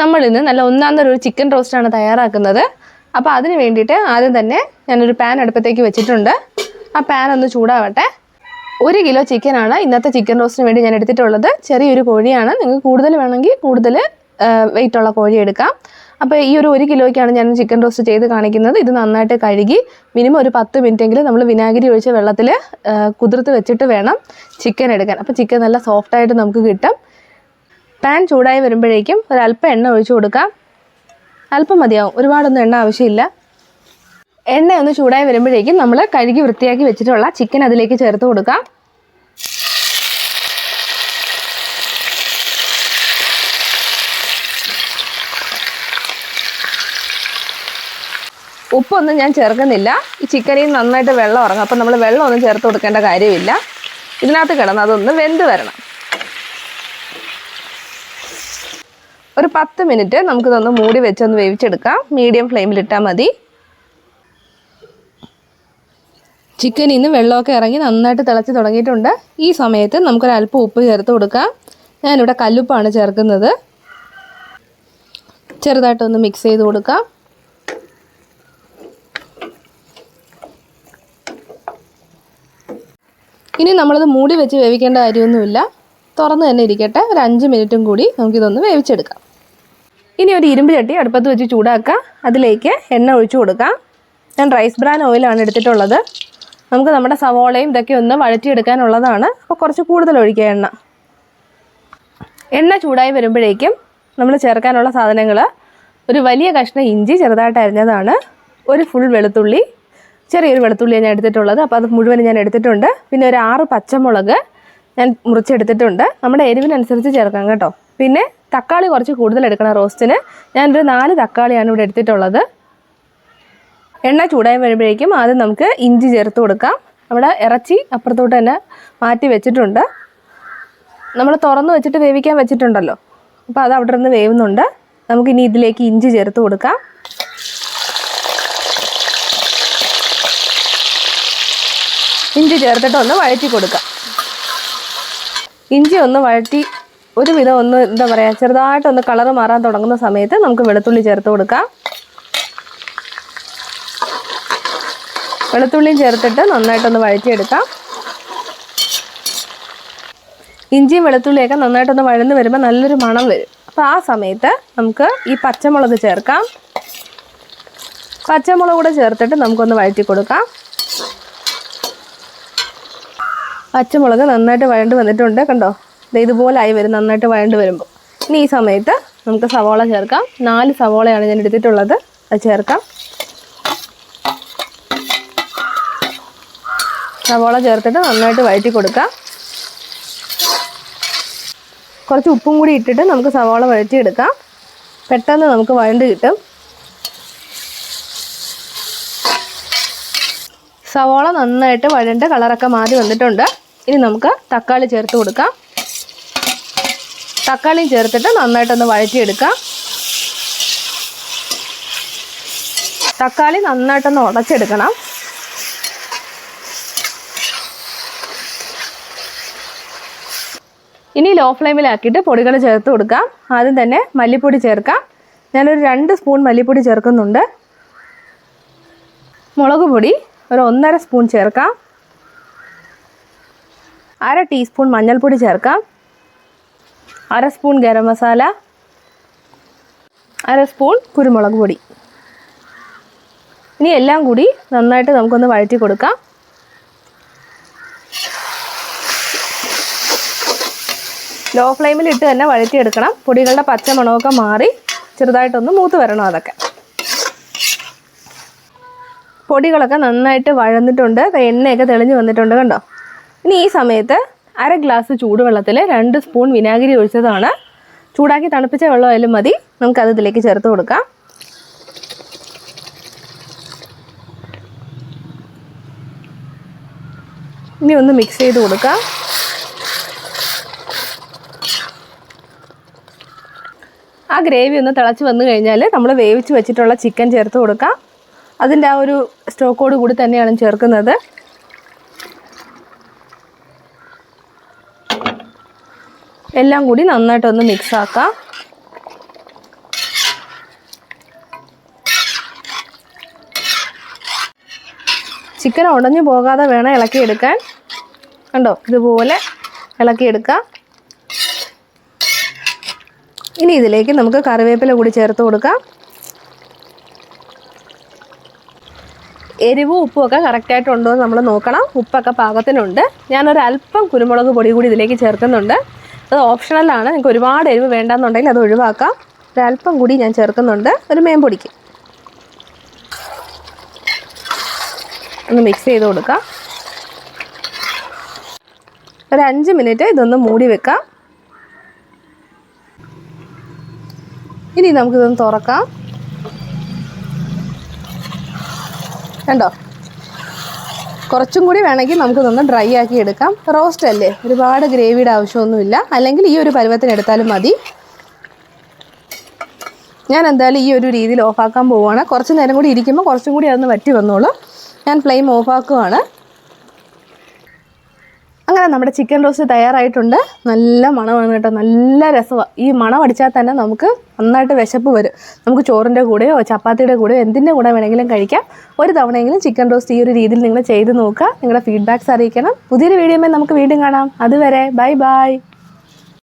നമ്മളിന്ന് നല്ല ഒന്നാന്തരം ഒരു ചിക്കൻ റോസ്റ്റാണ് തയ്യാറാക്കുന്നത്. അപ്പോൾ അതിന് വേണ്ടിയിട്ട് ആദ്യം തന്നെ ഞാനൊരു പാൻ അടുപ്പത്തേക്ക് വെച്ചിട്ടുണ്ട്. ആ പാൻ ഒന്ന് ചൂടാവട്ടെ. 1 കിലോ ചിക്കനാണ് ഇന്നത്തെ ചിക്കൻ റോസ്റ്റിന് വേണ്ടി ഞാൻ എടുത്തിട്ടുള്ളത്. ചെറിയൊരു കോഴിയാണ്. നിങ്ങൾക്ക് കൂടുതൽ വേണമെങ്കിൽ കൂടുതൽ വെയിറ്റുള്ള കോഴി എടുക്കാം. അപ്പോൾ ഈ ഒരു 1 കിലോയ്ക്കാണ് ഞാൻ ചിക്കൻ റോസ്റ്റ് ചെയ്ത് കാണിക്കുന്നത്. ഇത് നന്നായിട്ട് കഴുകി മിനിമം ഒരു 10 മിനിറ്റെങ്കിലും നമ്മൾ വിനാഗിരി ഒഴിച്ച വെള്ളത്തിൽ കുതിർത്ത് വെച്ചിട്ട് വേണം ചിക്കൻ എടുക്കാൻ. അപ്പോൾ ചിക്കൻ നല്ല സോഫ്റ്റായിട്ട് നമുക്ക് കിട്ടും. പാൻ ചൂടായി വരുമ്പോഴേക്കും ഒരല്പം എണ്ണ ഒഴിച്ചു കൊടുക്കാം. അല്പം മതിയാവും, ഒരുപാടൊന്നും എണ്ണ ആവശ്യമില്ല. എണ്ണ ഒന്ന് ചൂടായി വരുമ്പോഴേക്കും നമ്മൾ കഴുകി വൃത്തിയാക്കി വെച്ചിട്ടുള്ള ചിക്കൻ അതിലേക്ക് ചേർത്ത് കൊടുക്കാം. ഉപ്പൊന്നും ഞാൻ ചേർക്കുന്നില്ല. ഈ ചിക്കനിൽ നന്നായിട്ട് വെള്ളം ഇറങ്ങും. അപ്പം നമ്മൾ വെള്ളമൊന്നും ചേർത്ത് കൊടുക്കേണ്ട കാര്യമില്ല. ഇതിനകത്ത് കിടന്ന് അതൊന്ന് വെന്ത് വരണം. ഒരു 10 മിനിറ്റ് നമുക്കിതൊന്ന് മൂടി വെച്ചൊന്ന് വേവിച്ചെടുക്കാം. മീഡിയം ഫ്ലെയിമിലിട്ടാൽ മതി. ചിക്കനിൽ നിന്ന് വെള്ളമൊക്കെ ഇറങ്ങി നന്നായിട്ട് തിളച്ച് തുടങ്ങിയിട്ടുണ്ട്. ഈ സമയത്ത് നമുക്കൊരല്പം ഉപ്പ് ചേർത്ത് കൊടുക്കാം. ഞാനിവിടെ കല്ലുപ്പാണ് ചേർക്കുന്നത്. ചെറുതായിട്ടൊന്ന് മിക്സ് ചെയ്ത് കൊടുക്കാം. ഇനി നമ്മളത് മൂടി വെച്ച് വേവിക്കേണ്ട കാര്യമൊന്നുമില്ല. തുറന്ന് തന്നെ ഇരിക്കട്ടെ. ഒരു 5 മിനിറ്റും കൂടി നമുക്കിതൊന്ന് വേവിച്ചെടുക്കാം. ഇനി ഒരു ഇരുമ്പ് ചട്ടി അടുപ്പത്ത് വെച്ച് ചൂടാക്കാം. അതിലേക്ക് എണ്ണ ഒഴിച്ചു കൊടുക്കാം. ഞാൻ റൈസ് ബ്രാൻ ഓയിലാണ് എടുത്തിട്ടുള്ളത്. നമുക്ക് നമ്മുടെ സവോളയും ഇതൊക്കെ ഒന്ന് വഴറ്റിയെടുക്കാനുള്ളതാണ്. അപ്പോൾ കുറച്ച് കൂടുതൽ ഒഴിക്കുക എണ്ണ. എണ്ണ ചൂടായി വരുമ്പോഴേക്കും നമ്മൾ ചേർക്കാനുള്ള സാധനങ്ങൾ: ഒരു വലിയ കഷ്ണം ഇഞ്ചി ചെറുതായിട്ട് അരിഞ്ഞതാണ്, ഒരു ഫുൾ വെളുത്തുള്ളി, ചെറിയൊരു വെളുത്തുള്ളിയാണ് ഞാൻ എടുത്തിട്ടുള്ളത്. അപ്പോൾ അത് മുഴുവൻ ഞാൻ എടുത്തിട്ടുണ്ട്. പിന്നെ ഒരു 6 പച്ചമുളക് ഞാൻ മുറിച്ചെടുത്തിട്ടുണ്ട്. നമ്മുടെ എരിവിനനുസരിച്ച് ചേർക്കാം കേട്ടോ. പിന്നെ തക്കാളി കുറച്ച് കൂടുതൽ എടുക്കണം റോസ്റ്റിന്. ഞാനൊരു 4 തക്കാളിയാണ് ഇവിടെ എടുത്തിട്ടുള്ളത്. എണ്ണ ചൂടായി വരുമ്പോഴേക്കും ആദ്യം നമുക്ക് ഇഞ്ചി ചേർത്ത് കൊടുക്കാം. നമ്മുടെ ഇറച്ചി അപ്പുറത്തോട്ട് തന്നെ മാറ്റി വെച്ചിട്ടുണ്ട്. നമ്മൾ തുറന്ന് വെച്ചിട്ട് വേവിക്കാൻ വെച്ചിട്ടുണ്ടല്ലോ. അപ്പോൾ അത് അവിടെ നിന്ന് വേവുന്നുണ്ട്. നമുക്കിനി ഇതിലേക്ക് ഇഞ്ചി ചേർത്ത് കൊടുക്കാം. ഇഞ്ചി ചേർത്തിട്ട് ഒന്ന് വഴറ്റി കൊടുക്കാം. ഇഞ്ചി ഒന്ന് വഴറ്റി ഒരുവിധം ഒന്ന് എന്താ പറയുക ചെറുതായിട്ടൊന്ന് കളറ് മാറാൻ തുടങ്ങുന്ന സമയത്ത് നമുക്ക് വെളുത്തുള്ളി ചേർത്ത് കൊടുക്കാം. വെളുത്തുള്ളിയും ചേർത്തിട്ട് നന്നായിട്ടൊന്ന് വഴറ്റിയെടുക്കാം. ഇഞ്ചിയും വെളുത്തുള്ളിയൊക്കെ നന്നായിട്ടൊന്ന് വഴന്ന് വരുമ്പോൾ നല്ലൊരു മണം വരും. അപ്പോൾ ആ സമയത്ത് നമുക്ക് ഈ പച്ചമുളക് ചേർക്കാം. പച്ചമുളക് കൂടെ ചേർത്തിട്ട് നമുക്കൊന്ന് വഴറ്റി കൊടുക്കാം. പച്ചമുളക് നന്നായിട്ട് വഴണ്ട് വന്നിട്ടുണ്ട്, കണ്ടോ? ഇതുപോലെ ആയി വരും നന്നായിട്ട് വഴണ്ട് വരുമ്പോൾ. ഇനി ഈ സമയത്ത് നമുക്ക് സവോള ചേർക്കാം. 4 സവോളയാണ് ഞാൻ എടുത്തിട്ടുള്ളത്. അത് ചേർക്കാം. സവോള ചേർത്തിട്ട് നന്നായിട്ട് വഴറ്റി കൊടുക്കാം. കുറച്ച് ഉപ്പും കൂടി ഇട്ടിട്ട് നമുക്ക് സവോള വഴറ്റിയെടുക്കാം. പെട്ടെന്ന് നമുക്ക് വഴണ്ട് കിട്ടും. സവോള നന്നായിട്ട് വഴണ്ട് കളറൊക്കെ മാറി വന്നിട്ടുണ്ട്. ഇനി നമുക്ക് തക്കാളി ചേർത്ത് കൊടുക്കാം. തക്കാളിയും ചേർത്തിട്ട് നന്നായിട്ടൊന്ന് വഴറ്റിയെടുക്കാം. തക്കാളി നന്നായിട്ടൊന്ന് ഉടച്ചെടുക്കണം. ഇനി ലോ ഫ്ലെയിമിലാക്കിയിട്ട് പൊടികൾ ചേർത്ത് കൊടുക്കാം. ആദ്യം തന്നെ മല്ലിപ്പൊടി ചേർക്കാം. ഞാനൊരു 2 സ്പൂൺ മല്ലിപ്പൊടി ചേർക്കുന്നുണ്ട്. മുളക് പൊടി ഒരു 1.5 സ്പൂൺ ചേർക്കാം. 1/2 ടീസ്പൂൺ മഞ്ഞൾപ്പൊടി ചേർക്കാം. 1/2 സ്പൂൺ ഗരം മസാല, 1/2 സ്പൂൺ കുരുമുളക് പൊടി. ഇനി എല്ലാം കൂടി നന്നായിട്ട് നമുക്കൊന്ന് വഴറ്റി കൊടുക്കാം. ലോ ഫ്ലെയിമിൽ ഇട്ട് തന്നെ വഴറ്റിയെടുക്കണം. പൊടികളുടെ പച്ച മണമൊക്കെ മാറി ചെറുതായിട്ടൊന്ന് മൂത്ത് വരണം. അതൊക്കെ പൊടികളൊക്കെ നന്നായിട്ട് വഴന്നിട്ടുണ്ട്. എണ്ണയൊക്കെ തെളിഞ്ഞ് വന്നിട്ടുണ്ട്, കണ്ടോ? ഇനി ഈ സമയത്ത് 1/2 ഗ്ലാസ് ചൂടുവെള്ളത്തിൽ 2 സ്പൂൺ വിനാഗിരി ഒഴിച്ചതാണ്. ചൂടാക്കി തണുപ്പിച്ച വെള്ളമായാലും മതി. നമുക്കത് ഇതിലേക്ക് ചേർത്ത് കൊടുക്കാം. ഇനി ഒന്ന് മിക്സ് ചെയ്ത് കൊടുക്കാം. ആ ഗ്രേവി ഒന്ന് തിളച്ച് വന്നു കഴിഞ്ഞാൽ നമ്മൾ വേവിച്ച് വെച്ചിട്ടുള്ള ചിക്കൻ ചേർത്ത് കൊടുക്കാം. അതിൻ്റെ ആ ഒരു സ്റ്റോക്കോട് കൂടി തന്നെയാണ് ചേർക്കുന്നത്. എല്ലാം കൂടി നന്നായിട്ടൊന്ന് മിക്സ് ആക്കാം. ചിക്കൻ ഉടഞ്ഞു പോകാതെ വേണം ഇളക്കിയെടുക്കാൻ. കണ്ടോ, ഇതുപോലെ ഇളക്കിയെടുക്കാം. ഇനി ഇതിലേക്ക് നമുക്ക് കറിവേപ്പില കൂടി ചേർത്ത് കൊടുക്കാം. എരിവും ഉപ്പും ഒക്കെ കറക്റ്റായിട്ടുണ്ടോ എന്ന് നമ്മൾ നോക്കണം. ഉപ്പൊക്കെ പാകത്തിനുണ്ട്. ഞാനൊരല്പം കുരുമുളക് പൊടി കൂടി ഇതിലേക്ക് ചേർക്കുന്നുണ്ട്. അത് ഓപ്ഷണലാണ്. നിങ്ങൾക്ക് ഒരുപാട് എരിവ് വേണ്ടാന്നുണ്ടെങ്കിൽ അത് ഒഴിവാക്കാം. ഒരല്പം കൂടി ഞാൻ ചേർക്കുന്നുണ്ട്, ഒരു മേമ്പൊടിക്ക്. ഒന്ന് മിക്സ് ചെയ്ത് കൊടുക്കാം. ഒരു 5 മിനിറ്റ് ഇതൊന്ന് മൂടി വെക്കാം. ഇനി നമുക്കിതൊന്ന് തുറക്കാം. കണ്ടോ, കുറച്ചും കൂടി വേണമെങ്കിൽ നമുക്കിതൊന്ന് ഡ്രൈ ആക്കി എടുക്കാം. റോസ്റ്റ് അല്ലേ, ഒരുപാട് ഗ്രേവിയുടെ ആവശ്യമൊന്നുമില്ല. അല്ലെങ്കിൽ ഈ ഒരു പരുവത്തിന് എടുത്താലും മതി. ഞാൻ എന്തായാലും ഈ ഒരു രീതിയിൽ ഓഫാക്കാൻ പോവുകയാണ്. കുറച്ച് നേരം കൂടി ഇരിക്കുമ്പോൾ കുറച്ചും കൂടി അതൊന്ന് വറ്റി വന്നോളൂ. ഞാൻ ഫ്ലെയിം ഓഫാക്കുകയാണ്. അങ്ങനെ നമ്മുടെ ചിക്കൻ റോസ്റ്റ് തയ്യാറായിട്ടുണ്ട്. നല്ല മണമാണ് കേട്ടോ, നല്ല രസമാണ്. ഈ മണം അടിച്ചാൽ തന്നെ നമുക്ക് നന്നായിട്ട് വിശപ്പ് വരും. നമുക്ക് ചോറിൻ്റെ കൂടെയോ ചപ്പാത്തിയുടെ കൂടെയോ എന്തിൻ്റെ കൂടെ വേണമെങ്കിലും കഴിക്കാം. ഒരു തവണയെങ്കിലും ചിക്കൻ റോസ്റ്റ് ഈ ഒരു രീതിയിൽ നിങ്ങൾ ചെയ്ത് നോക്കുക. നിങ്ങളുടെ ഫീഡ്ബാക്ക്സ് അറിയിക്കണം. പുതിയൊരു വീഡിയോയിൽ നമുക്ക് വീണ്ടും കാണാം. അതുവരെ ബൈ ബൈ.